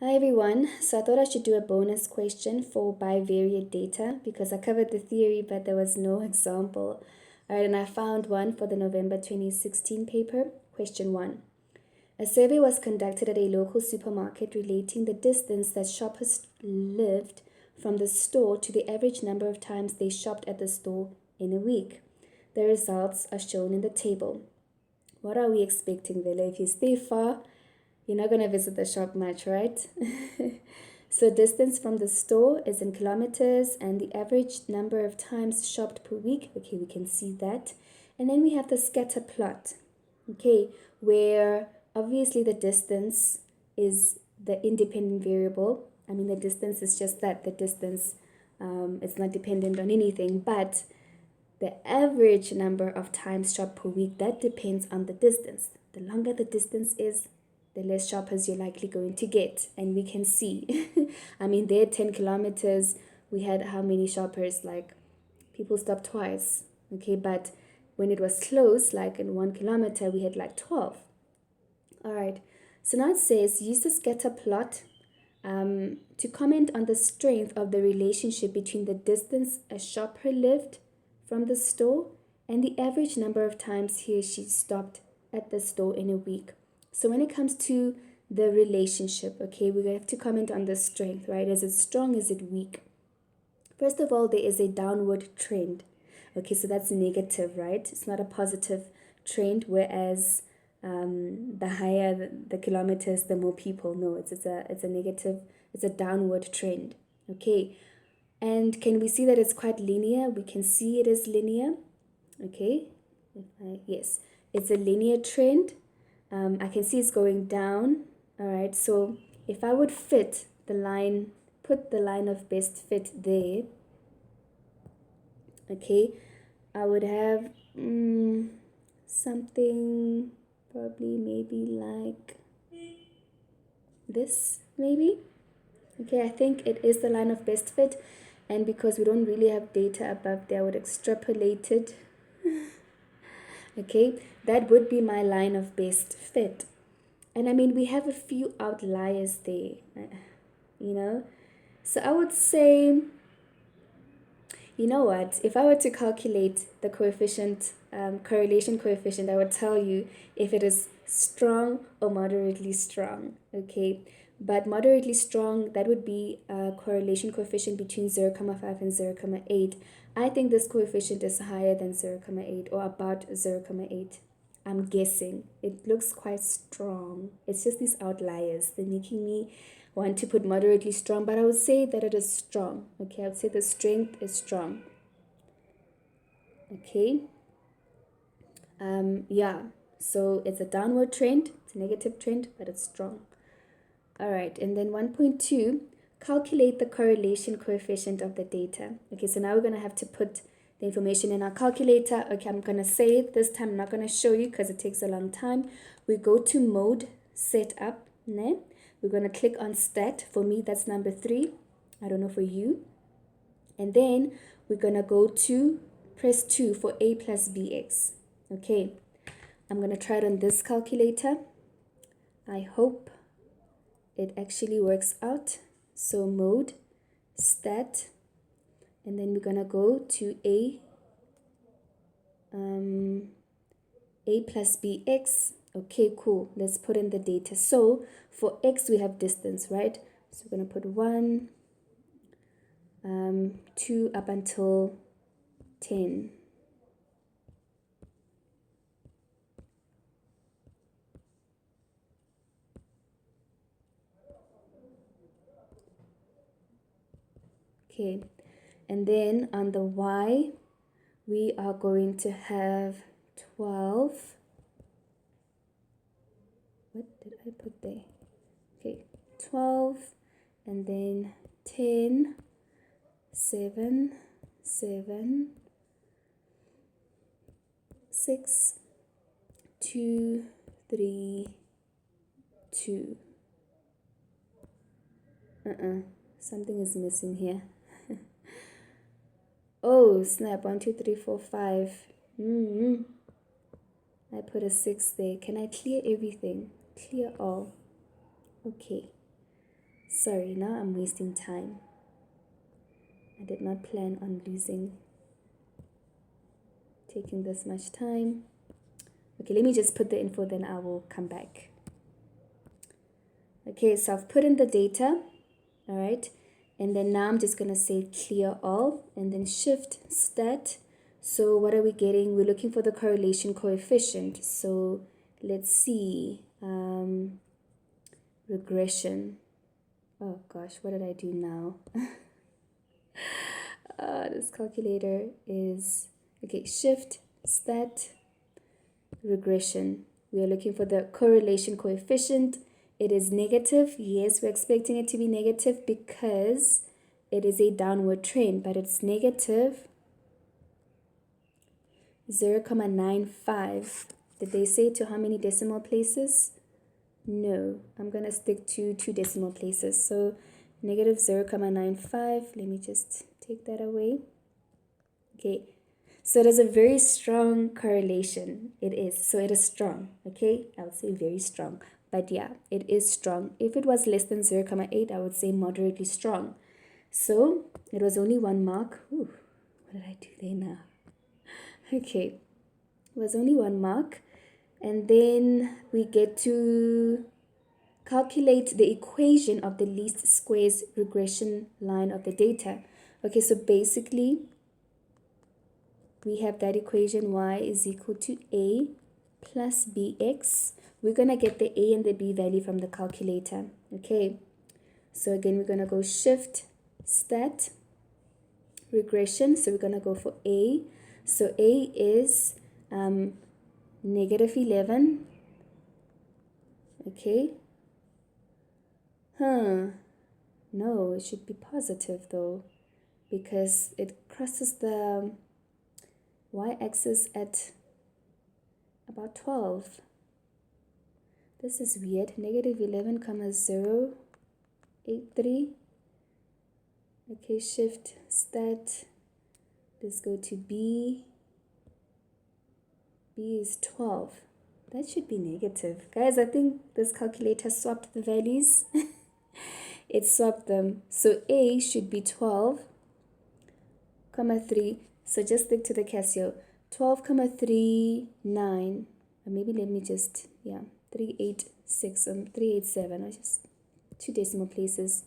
Hi everyone. So I thought I should do a bonus question for bivariate data because I covered the theory but there was no example. Alright, and I found one for the November 2016 paper. Question 1. A survey was conducted at a local supermarket relating the distance that shoppers lived from the store to the average number of times they shopped at the store in a week. The results are shown in the table. What are we expecting, Vela? If you stay far, you're not going to visit the shop much, right? So distance from the store is in kilometers and the average number of times shopped per week. Okay, we can see that. And then we have the scatter plot, okay, where obviously the distance is the independent variable. I mean, the distance is just that, the distance, it's not dependent on anything, but the average number of times shopped per week, that depends on the distance. The longer the distance is, the less shoppers you're likely going to get. And we can see, I mean, there 10 kilometers, we had how many shoppers? Like, people stopped twice, okay? But when it was close, like in 1 kilometer, we had like 12. All right, so now it says use the scatter plot to comment on the strength of the relationship between the distance a shopper lived from the store and the average number of times he or she stopped at the store in a week. So when it comes to the relationship, okay, we have to comment on the strength, right? Is it strong? Is it weak? First of all, there is a downward trend. Okay, so that's negative, right? It's not a positive trend, whereas the higher the kilometers, the more people. No, it's a negative, it's a downward trend. Okay, and can we see that it's quite linear? We can see it is linear. Okay, yes, it's a linear trend. I can see it's going down. All right, so if I would fit the line, put the line of best fit there, okay, I would have something probably maybe like this, maybe. Okay, I think it is the line of best fit, and because we don't really have data above there, I would extrapolate it. Okay, that would be my line of best fit. And I mean, we have a few outliers there, you know. So I would say, you know what, if I were to calculate the coefficient, correlation coefficient, I would tell you if it is strong or moderately strong, okay? But moderately strong, that would be a correlation coefficient between 0.5 and 0.8. I think this coefficient is higher than 0.8 or about 0.8. I'm guessing. It looks quite strong. It's just these outliers. They're making me want to put moderately strong, but I would say that it is strong. Okay, I would say the strength is strong. Okay. Yeah. So it's a downward trend. It's a negative trend, but it's strong. All right, and then 1.2, calculate the correlation coefficient of the data. Okay, so now we're going to have to put the information in our calculator. Okay, I'm going to say it this time. I'm not going to show you because it takes a long time. We go to mode setup. Ne? We're going to click on stat. For me, that's number 3. I don't know for you. And then we're going to go to press 2 for a plus bx. Okay, I'm going to try it on this calculator. I hope it actually works out. So mode, stat, and then we're gonna go to a plus bx. Okay, cool. Let's put in the data. So for x we have distance, right? So we're gonna put 1, 2 up until 10. Okay, and then on the y, we are going to have 12. What did I put there? Okay, 12, and then 10, 7, 7, 6, 2, 3, 2. Something is missing here. Oh, snap. 1, 2, 3, 4, 5. I put a 6 there. Can I clear everything? Clear all. Okay. Sorry, now I'm wasting time. I did not plan on taking this much time. Okay, let me just put the info, then I will come back. Okay, so I've put in the data, all right, and then now I'm just gonna say clear all and then shift stat. So what are we getting? We're looking for the correlation coefficient. So let's see, regression. Oh gosh, what did I do now? This calculator is, okay, shift stat regression. We are looking for the correlation coefficient. It is negative. Yes, we're expecting it to be negative because it is a downward trend, but it's negative 0.95. Did they say to how many decimal places? No, I'm going to stick to 2 decimal places. So negative 0.95. Let me just take that away. Okay, so it is a very strong correlation. It is. So it is strong. Okay, I would say very strong. But yeah, it is strong. If it was less than 0.8, I would say moderately strong. So it was only 1 mark. Ooh, what did I do there now? Okay, it was only 1 mark. And then we get to calculate the equation of the least squares regression line of the data. Okay, so basically we have that equation y is equal to a plus bx. We're going to get the a and the b value from the calculator. Okay, so again, we're going to go shift stat regression. So we're going to go for a. So a is negative 11. Okay. No, it should be positive though, because it crosses the y-axis at about 12. This is weird. Negative 11, 0.83. Okay, shift stat. Let's go to B. B is 12. That should be negative. Guys, I think this calculator swapped the values. It swapped them. So A should be 12, 3. So just stick to the Casio. 12,39. Or maybe let me just, 386 or 387. Or just 2 decimal places.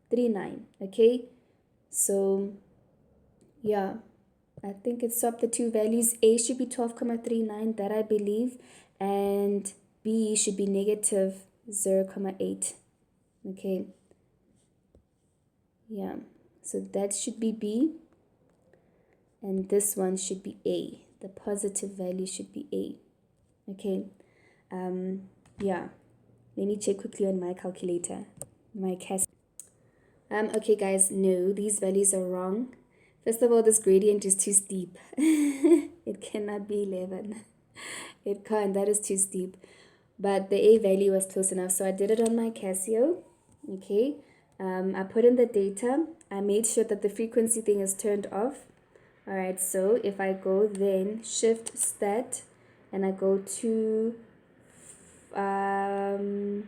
39. Okay. So yeah, I think it swapped the 2 values. A should be 12,39, that I believe, and B should be negative 0,8. Okay. Yeah, so that should be B, and this one should be A. The positive value should be A. Okay. Yeah, let me check quickly on my calculator, my CAS. Okay guys, no, these values are wrong. First of all, this gradient is too steep. It cannot be 11. It can't, that is too steep. But the A value was close enough, so I did it on my Casio. Okay, I put in the data. I made sure that the frequency thing is turned off. All right, so if I go then shift stat and I go to 5.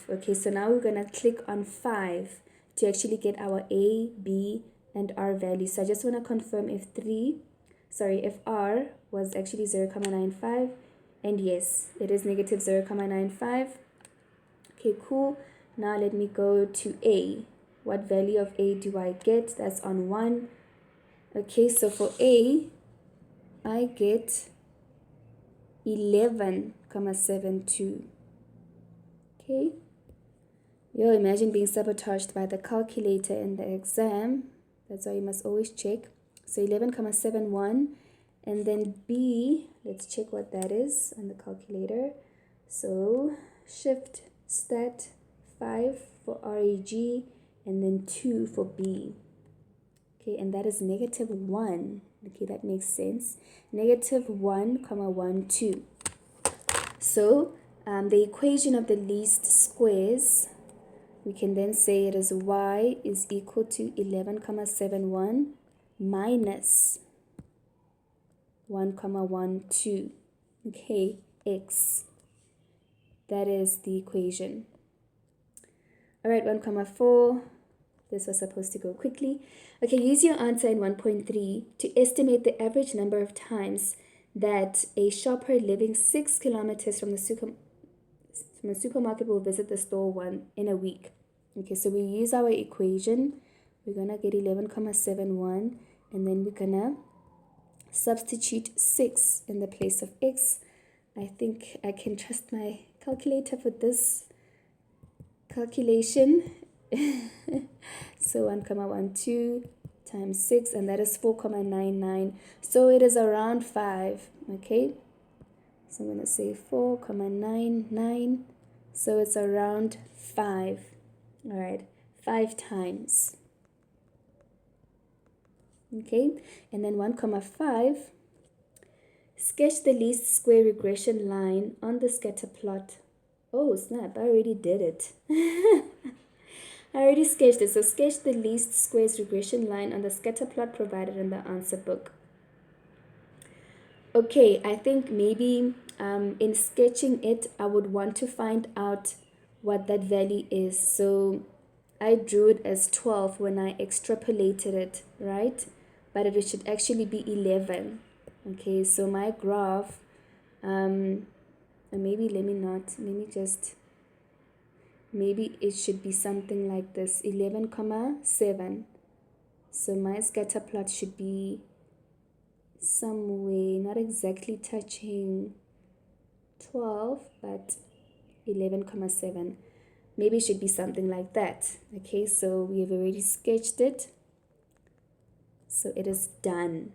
Okay, so now we're gonna click on 5 to actually get our A, B, and R values. So I just want to confirm if R was actually 0.95, and yes, it is negative 0.95. Okay, cool. Now let me go to A. What value of A do I get? That's on 1. Okay, so for A, I get 11,72. Okay. Yo, imagine being sabotaged by the calculator in the exam. That's why you must always check. So 11,71. And then B, let's check what that is on the calculator. So shift stat 5 for REG and then 2 for B. Okay, and that is negative 1. Okay, that makes sense. Negative 1,12. So the equation of the least squares, we can then say it is y is equal to 11,71 minus 1,12. Okay, x. That is the equation. All right, 1,4. This was supposed to go quickly. Okay, use your answer in 1.3 to estimate the average number of times that a shopper living 6 kilometers from the supermarket will visit the store one in a week. Okay, so we use our equation. We're gonna get 11,71, and then we're gonna substitute 6 in the place of x. I think I can trust my calculator for this calculation. So 1,12 times 6, and that is 4,99. So it is around 5. Okay, so I'm going to say 4,99. So it's around 5. All right, 5 times. Okay, and then 1,5. Sketch the least square regression line on the scatter plot. Oh snap, I already did it. I already sketched it. So sketch the least squares regression line on the scatter plot provided in the answer book. Okay, I think maybe in sketching it, I would want to find out what that value is. So I drew it as 12 when I extrapolated it, right? But it should actually be 11. Okay, so my graph, maybe maybe it should be something like this, 11,7. So my scatter plot should be somewhere, not exactly touching 12, but 11,7. Maybe it should be something like that. Okay, so we have already sketched it. So it is done.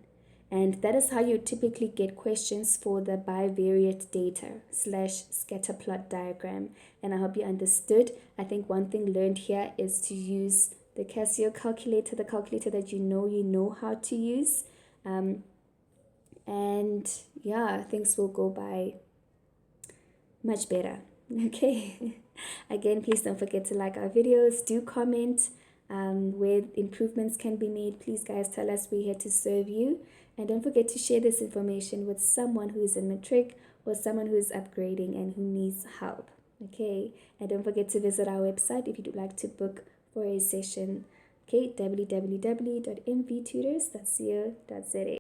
And that is how you typically get questions for the bivariate data / scatter plot diagram. And I hope you understood. I think one thing learned here is to use the Casio calculator, the calculator that you know how to use. And yeah, things will go by much better. Okay. Again, please don't forget to like our videos. Do comment where improvements can be made. Please, guys, tell us we're here to serve you. And don't forget to share this information with someone who is in matric or someone who is upgrading and who needs help. Okay. And don't forget to visit our website if you'd like to book for a session. Okay, www.mvtutors.co.za.